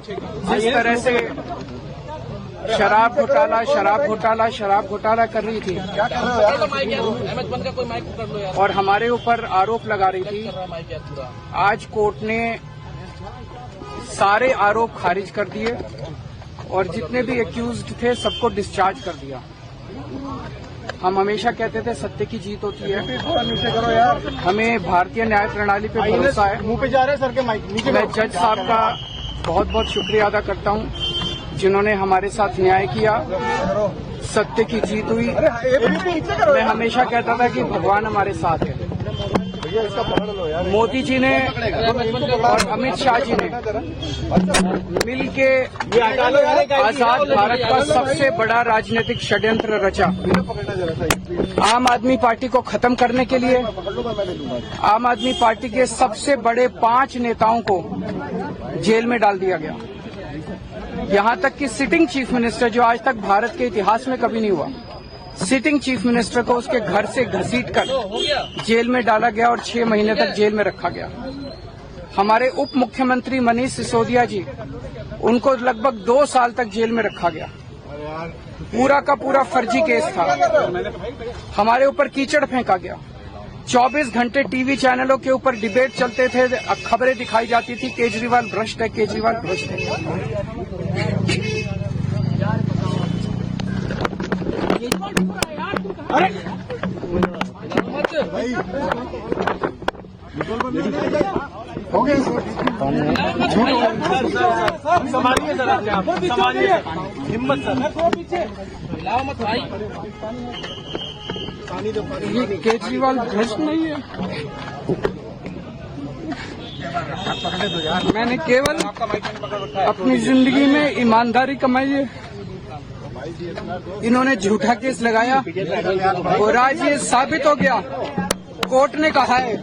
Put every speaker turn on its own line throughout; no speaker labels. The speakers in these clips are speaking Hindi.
जिस तरह से शराब घोटाला कर रही थी और हमारे ऊपर आरोप लगा रही थी, आज कोर्ट ने सारे आरोप खारिज कर दिए और जितने भी एक्यूज्ड थे सबको डिस्चार्ज कर दिया। हम हमेशा कहते थे सत्य की जीत होती है, हमें भारतीय न्याय प्रणाली पे भरोसा है।
मुंह पे जा रहे सर के माइक नीचे।
मैं जज साहब का बहुत बहुत शुक्रिया अदा करता हूं जिन्होंने हमारे साथ न्याय किया, सत्य की जीत हुई। मैं हमेशा कहता था कि भगवान हमारे साथ है। मोदी जी ने और अमित शाह जी ने मिल के आजाद भारत का सबसे बड़ा राजनीतिक षड्यंत्र रचा। आम आदमी पार्टी को खत्म करने के लिए आम आदमी पार्टी के सबसे बड़े 5 नेताओं को जेल में डाल दिया गया। यहां तक कि सिटिंग चीफ मिनिस्टर, जो आज तक भारत के इतिहास में कभी नहीं हुआ, सिटिंग चीफ मिनिस्टर को उसके घर से घसीटकर जेल में डाला गया और 6 महीने तक जेल में रखा गया। हमारे उप मुख्यमंत्री मनीष सिसोदिया जी, उनको लगभग 2 साल तक जेल में रखा गया। पूरा का पूरा फर्जी केस था। हमारे ऊपर कीचड़ फेंका गया। 24 घंटे टीवी चैनलों के ऊपर डिबेट चलते थे, खबरें दिखाई जाती थी केजरीवाल भ्रष्ट है, केजरीवाल भ्रष्ट है।
अरे हो गया संभालिए सर, संभालिए हिम्मत सर,
ये केजरीवाल भ्रष्ट नहीं है। मैंने केवल अपनी जिंदगी में ईमानदारी कमाई है। इन्होंने झूठा केस लगाया और आज ये साबित हो गया। कोर्ट ने कहा है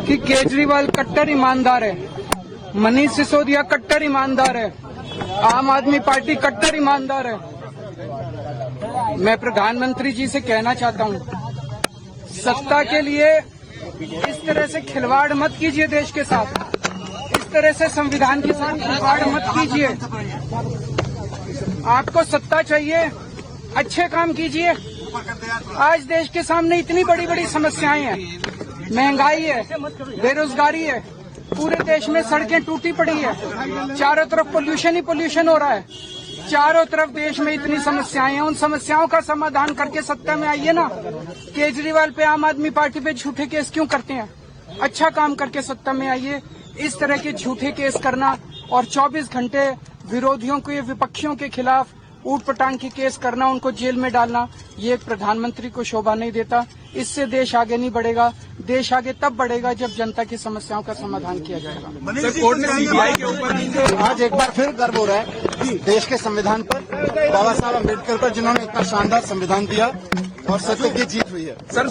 कि केजरीवाल कट्टर ईमानदार है, मनीष सिसोदिया कट्टर ईमानदार है, आम आदमी पार्टी कट्टर ईमानदार है। मैं प्रधानमंत्री जी से कहना चाहता हूं, सत्ता के लिए इस तरह से खिलवाड़ मत कीजिए देश के साथ, इस तरह से संविधान के साथ खिलवाड़ मत कीजिए। आपको सत्ता चाहिए, अच्छे काम कीजिए। आज देश के सामने इतनी बड़ी बड़ी समस्याएं हैं, महंगाई है, बेरोजगारी है, पूरे देश में सड़कें टूटी पड़ी है, चारों तरफ पोल्यूशन ही पोल्यूशन हो रहा है, चारों तरफ देश में इतनी समस्याएं हैं। उन समस्याओं का समाधान करके सत्ता में आइए ना। केजरीवाल पे, आम आदमी पार्टी पे झूठे केस क्यों करते हैं? अच्छा काम करके सत्ता में आइए। इस तरह के झूठे केस करना और 24 घंटे विरोधियों के, विपक्षियों के खिलाफ ऊट पटांग के केस करना, उनको जेल में डालना, ये एक प्रधानमंत्री को शोभा नहीं देता। इससे देश आगे नहीं बढ़ेगा। देश आगे तब बढ़ेगा जब जनता की समस्याओं का समाधान किया जाएगा।
कोर्ट ने सीबीआई के ऊपर आज एक बार फिर गर्व हो रहा है देश के संविधान पर, बाबा साहब अम्बेडकर पर, जिन्होंने इतना शानदार संविधान दिया और सत्य की जीत हुई है। सर